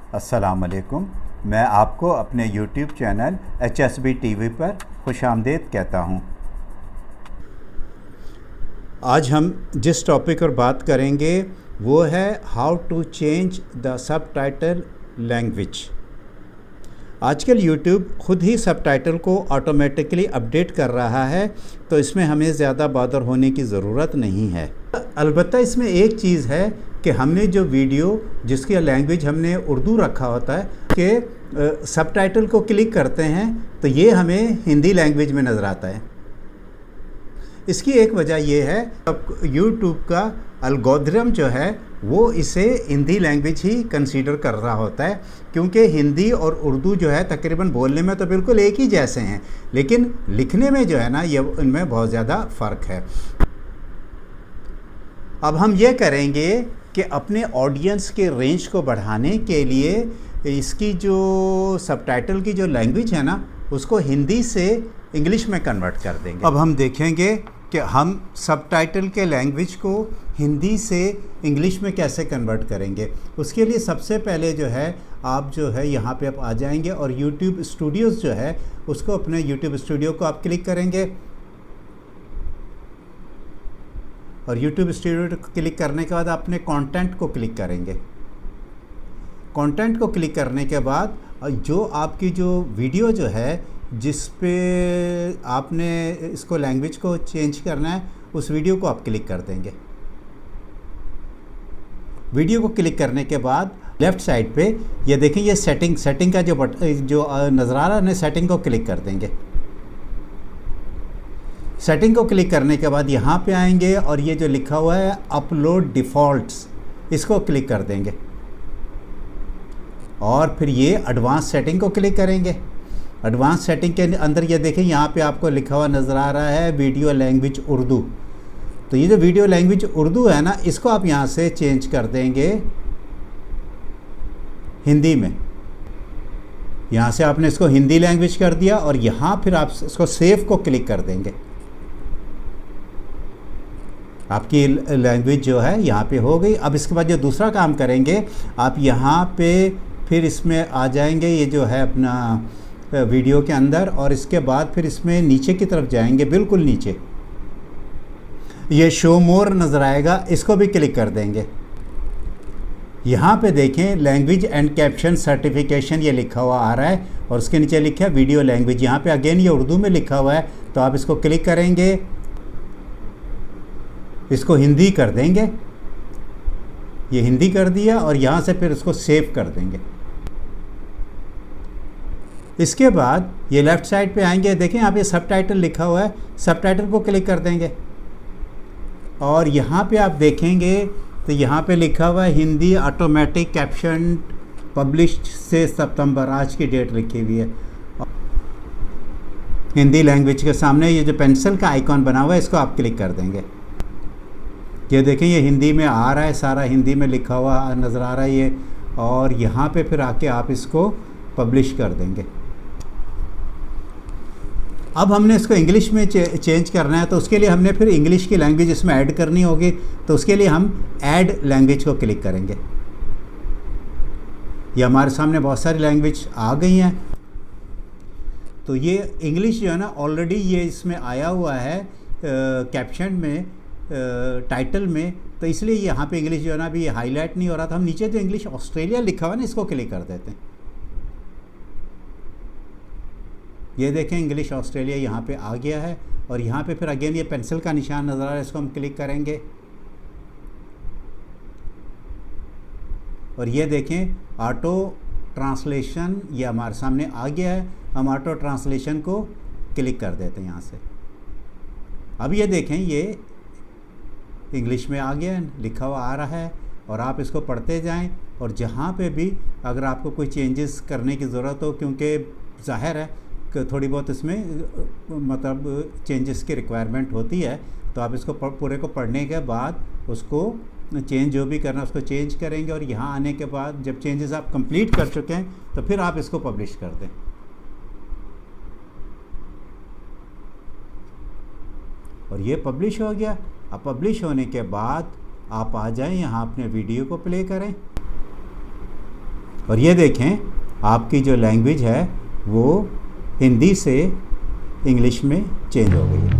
अस्सलाम वालेकुम। मैं आपको अपने YouTube चैनल HSB TV पर खुशामदीद कहता हूँ। आज हम जिस टॉपिक पर बात करेंगे वो है how to change the subtitle language. आजकल YouTube खुद ही सबटाइटल को ऑटोमेटिकली अपडेट कर रहा है, तो इसमें हमें ज़्यादा बॉदर होने की ज़रूरत नहीं है। अलबत्ता इसमें एक चीज़ है कि हमने जो वीडियो जिसकी लैंग्वेज हमने उर्दू रखा होता है कि सबटाइटल को क्लिक करते हैं तो ये हमें हिंदी लैंग्वेज में नज़र आता है। इसकी एक वजह यह है अब YouTube का एल्गोरिथम जो है वो इसे हिंदी लैंग्वेज ही कंसीडर कर रहा होता है, क्योंकि हिंदी और उर्दू जो है तकरीबन बोलने में तो बिल्कुल एक ही जैसे हैं, लेकिन लिखने में जो है ना ये इनमें बहुत ज़्यादा फ़र्क है। अब हम ये करेंगे कि अपने ऑडियंस के रेंज को बढ़ाने के लिए इसकी जो सबटाइटल की जो लैंग्वेज है ना उसको हिंदी से इंग्लिश में कन्वर्ट कर देंगे। अब हम देखेंगे कि हम सबटाइटल के लैंग्वेज को हिंदी से इंग्लिश में कैसे कन्वर्ट करेंगे। उसके लिए सबसे पहले जो है आप जो है यहाँ पे आप आ जाएंगे और YouTube स्टूडियोज़ जो है उसको अपने YouTube स्टूडियो को आप क्लिक करेंगे और YouTube स्टूडियो को क्लिक करने के बाद अपने कंटेंट को क्लिक करेंगे। कंटेंट को क्लिक करने के बाद जो आपकी जो वीडियो जो है जिस पे आपने इसको लैंग्वेज को चेंज करना है उस वीडियो को आप क्लिक कर देंगे। वीडियो को क्लिक करने के बाद लेफ़्ट साइड पे ये देखें, ये सेटिंग का जो नज़र आ रहा है, सेटिंग को क्लिक कर देंगे। सेटिंग को क्लिक करने के बाद यहाँ पे आएंगे और ये जो लिखा हुआ है अपलोड डिफ़ॉल्ट्स, इसको क्लिक कर देंगे और फिर ये एडवांस सेटिंग को क्लिक करेंगे। एडवांस सेटिंग के अंदर ये देखें यहाँ पे आपको लिखा हुआ नज़र आ रहा है वीडियो लैंग्वेज उर्दू। तो ये जो वीडियो लैंग्वेज उर्दू है ना इसको आप यहाँ से चेंज कर देंगे हिंदी में। यहाँ से आपने इसको हिंदी लैंग्वेज कर दिया और यहाँ फिर आप इसको सेव को क्लिक कर देंगे। आपकी लैंग्वेज जो है यहाँ पे हो गई। अब इसके बाद जो दूसरा काम करेंगे आप यहाँ पे फिर इसमें आ जाएंगे, ये जो है अपना वीडियो के अंदर, और इसके बाद फिर इसमें नीचे की तरफ जाएंगे, बिल्कुल नीचे ये शो मोर नज़र आएगा, इसको भी क्लिक कर देंगे। यहाँ पे देखें लैंग्वेज एंड कैप्शन सर्टिफिकेशन ये लिखा हुआ आ रहा है और उसके नीचे लिखा है वीडियो लैंग्वेज। यहाँ पे अगेन ये उर्दू में लिखा हुआ है, तो आप इसको क्लिक करेंगे, इसको हिंदी कर देंगे। ये हिंदी कर दिया और यहाँ से फिर इसको सेव कर देंगे। इसके बाद ये लेफ़्ट साइड पे आएंगे, देखें यहाँ पे सबटाइटल लिखा हुआ है, सबटाइटल को क्लिक कर देंगे और यहाँ पे आप देखेंगे तो यहाँ पे लिखा हुआ है हिंदी ऑटोमेटिक कैप्शन पब्लिश्ड से सितंबर, आज की डेट लिखी हुई है। हिंदी लैंग्वेज के सामने ये जो पेंसिल का आइकॉन बना हुआ है इसको आप क्लिक कर देंगे। ये देखें ये हिंदी में आ रहा है, सारा हिंदी में लिखा हुआ नज़र आ रहा है ये, और यहाँ पे फिर आके आप इसको पब्लिश कर देंगे। अब हमने इसको इंग्लिश में चेंज करना है, तो उसके लिए हमने फिर इंग्लिश की लैंग्वेज इसमें ऐड करनी होगी, तो उसके लिए हम ऐड लैंग्वेज को क्लिक करेंगे। ये हमारे सामने बहुत सारी लैंग्वेज आ गई हैं। तो ये इंग्लिश जो है ना ऑलरेडी ये इसमें आया हुआ है कैप्शन में, टाइटल में, तो इसलिए यहाँ पे इंग्लिश जो है ना अभी ये हाईलाइट नहीं हो रहा था। हम नीचे जो इंग्लिश ऑस्ट्रेलिया लिखा हुआ है ना इसको क्लिक कर देते हैं। ये देखें इंग्लिश ऑस्ट्रेलिया यहाँ पे आ गया है और यहाँ पे फिर अगेन ये पेंसिल का निशान नज़र आ रहा है, इसको हम क्लिक करेंगे और ये देखें ऑटो ट्रांसलेशन ये हमारे सामने आ गया है। हम ऑटो ट्रांसलेशन को क्लिक कर देते हैं यहाँ से। अब ये देखें ये इंग्लिश में आ गया है, लिखा हुआ आ रहा है और आप इसको पढ़ते जाएं और जहाँ पे भी अगर आपको कोई चेंजेस करने की ज़रूरत हो, क्योंकि ज़ाहिर है कि थोड़ी बहुत इसमें मतलब चेंजेस की रिक्वायरमेंट होती है, तो आप इसको पूरे को पढ़ने के बाद उसको चेंज जो भी करना उसको चेंज करेंगे और यहाँ आने के बाद जब चेंजेस आप कंप्लीट कर चुके हैं तो फिर आप इसको पब्लिश कर दें। और ये पब्लिश हो गया। अब पब्लिश होने के बाद आप आ जाएं यहाँ अपने वीडियो को प्ले करें। और ये देखें आपकी जो लैंग्वेज है वो हिंदी से इंग्लिश में चेंज हो गई है।